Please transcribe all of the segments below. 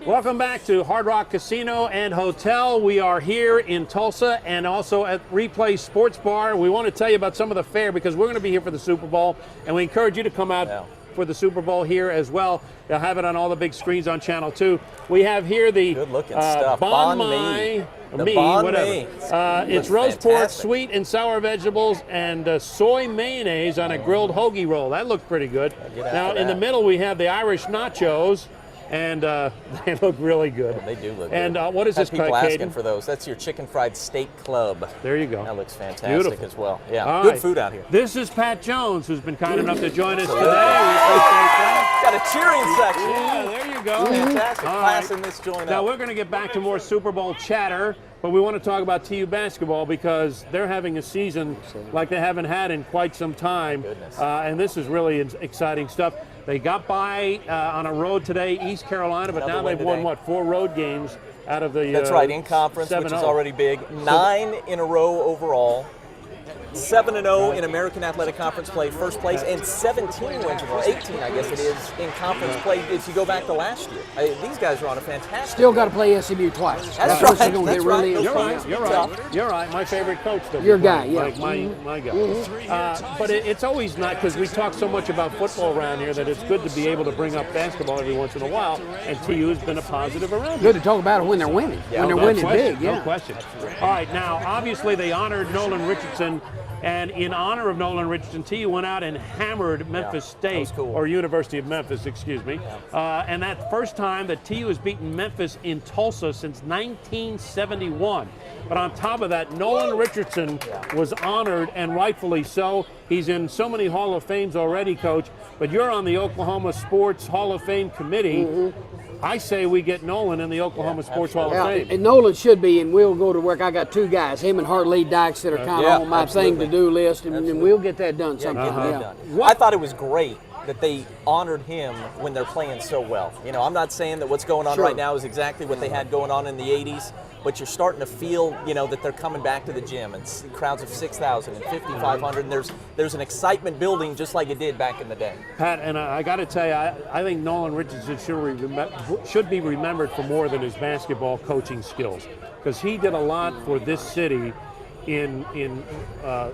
Welcome back to Hard Rock Casino and Hotel. We are here in Tulsa and also at Replay Sports Bar. We want to tell you about some of the fare because we're going to be here for the Super Bowl, and we encourage you to come out for the Super Bowl here as well. They'll have it on all the big screens on Channel 2. We have here the good-looking stuff. Banh Mi. It's roast pork, sweet and sour vegetables, and soy mayonnaise on a grilled hoagie roll. That looks pretty good. Now, in the middle, we have the Irish nachos. And they look really good. Yeah, they do look good. And what is this, people Cayden? asking for those. That's your chicken fried steak club. There you go. That looks fantastic as well. Yeah, all good food out here. This is Pat Jones, who's been kind enough to join us today. We appreciate that. Got a cheering section. Yeah, there you go. Fantastic class in this joint. Now we're going to get back to more Super Bowl chatter, but we want to talk about TU basketball because they're having a season like they haven't had in quite some time. And this is really exciting stuff. They got by on a road today, East Carolina, but now they've won, what, 4 road games out of the That's right, in conference, which is already big. 9 in a row overall. 7-0 in American Athletic Conference play, first place, and 17 wins, or 18, I guess it is, in conference play if you go back to last year. These guys are on a fantastic. Still got to play SMU twice. That's right. That's right. You're right. My favorite coach. Your guy, yeah. My guy. But it's always not, because we talk so much about football around here that it's good to be able to bring up basketball every once in a while, and TU has been a positive around Good to talk about it when they're winning. When they're winning big, No question. All right, now, obviously they honored Nolan Richardson. And in honor of Nolan Richardson, TU went out and hammered Memphis State, or University of Memphis, excuse me. And that first time that TU has beaten Memphis in Tulsa since 1971. But on top of that, Nolan Richardson was honored, and rightfully so. He's in so many Hall of Fames already, Coach. But you're on the Oklahoma Sports Hall of Fame committee. I say we get Nolan in the Oklahoma Sports Hall of Fame. And Nolan should be, and we'll go to work. I got 2 guys, him and Hartley Dykes, that are kind of on my thing-to-do list, and we'll get that done sometime. I thought it was great that they honored him when they're playing so well. You know, I'm not saying that what's going on right now is exactly what they had going on in the 80s, but you're starting to feel, you know, that they're coming back to the gym, and crowds of 6,000 and 5,500, and there's an excitement building just like it did back in the day. Pat, and I got to tell you, I think Nolan Richardson should be remembered for more than his basketball coaching skills, because he did a lot for this city in the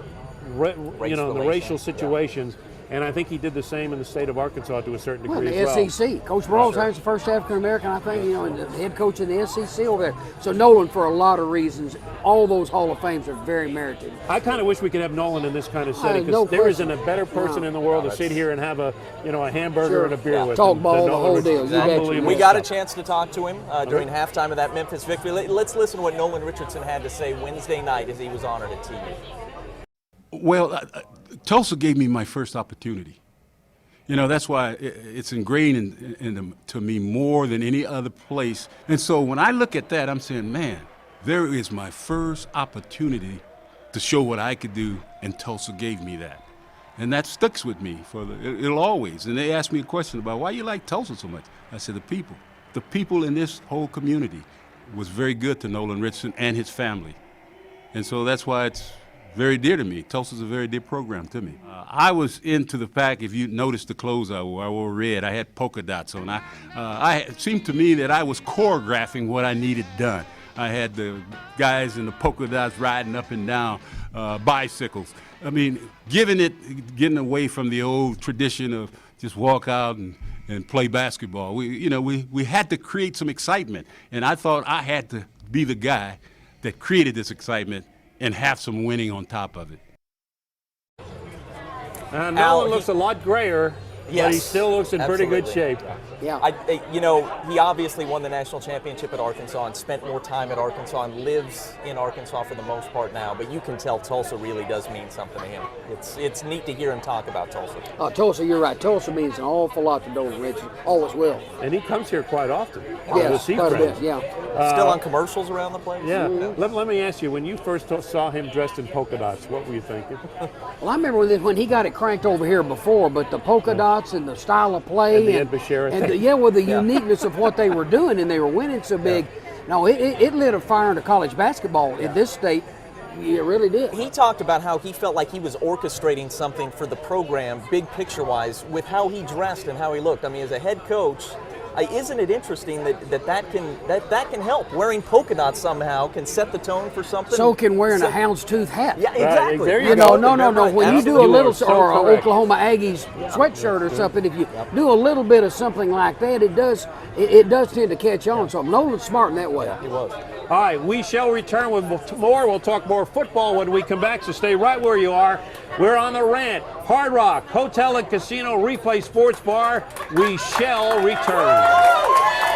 racial situations. And I think he did the same in the state of Arkansas to a certain degree as well. The SEC. Coach Brawl's the first African-American, I think, and the head coach in the SEC over there. So Nolan, for a lot of reasons, all those Hall of Fames are very merited. I kind of wish we could have Nolan in this kind of setting, because there isn't a better person in the world to sit here and have a hamburger and a beer with. Talk ball, the whole deal. We got a chance to talk to him during halftime of that Memphis victory. Let's listen to what Nolan Richardson had to say Wednesday night as he was honored at TU. Well, Tulsa gave me my first opportunity. You know, that's why it's ingrained to me more than any other place. And so when I look at that, I'm saying, man, there is my first opportunity to show what I could do, and Tulsa gave me that. And that sticks with me it'll always. And they asked me a question about why you like Tulsa so much. I said, the people. The people in this whole community was very good to Nolan Richardson and his family. And so that's why it's very dear to me. Tulsa's a very dear program to me. I was into the fact, if you noticed the clothes I wore red. I had polka dots on. It seemed to me that I was choreographing what I needed done. I had the guys in the polka dots riding up and down bicycles. I mean, getting away from the old tradition of just walk out and play basketball. We had to create some excitement, and I thought I had to be the guy that created this excitement and have some winning on top of it. Nolan looks a lot grayer, but he still looks in pretty good shape. Yeah. He obviously won the national championship at Arkansas and spent more time at Arkansas and lives in Arkansas for the most part now, but you can tell Tulsa really does mean something to him. It's neat to hear him talk about Tulsa. Tulsa, you're right. Tulsa means an awful lot to Nolan Richardson. Always will. And he comes here quite often. Yes, quite a bit, Still on commercials around the place? Yeah. Let me ask you, when you first saw him dressed in polka dots, what were you thinking? Well, I remember when he got it cranked over here before, but the polka dots and the style of play and the Ed Bashir thing. The uniqueness of what they were doing, and they were winning so big. No, it lit a fire into college basketball in this state. It really did. He talked about how he felt like he was orchestrating something for the program, big picture-wise, with how he dressed and how he looked. I mean, as a head coach, isn't it interesting that can help? Wearing polka dots somehow can set the tone for something. So can wearing a houndstooth hat. Yeah, exactly. There You know, no. When you do a little, so or an correct. Oklahoma Aggies sweatshirt or something, if you do a little bit of something like that, it does tend to catch on. So Nolan's smart in that way. He was. All right, we shall return with more. We'll talk more football when we come back, so stay right where you are. We're on the Rant, Hard Rock Hotel and Casino Replay Sports Bar. We shall return.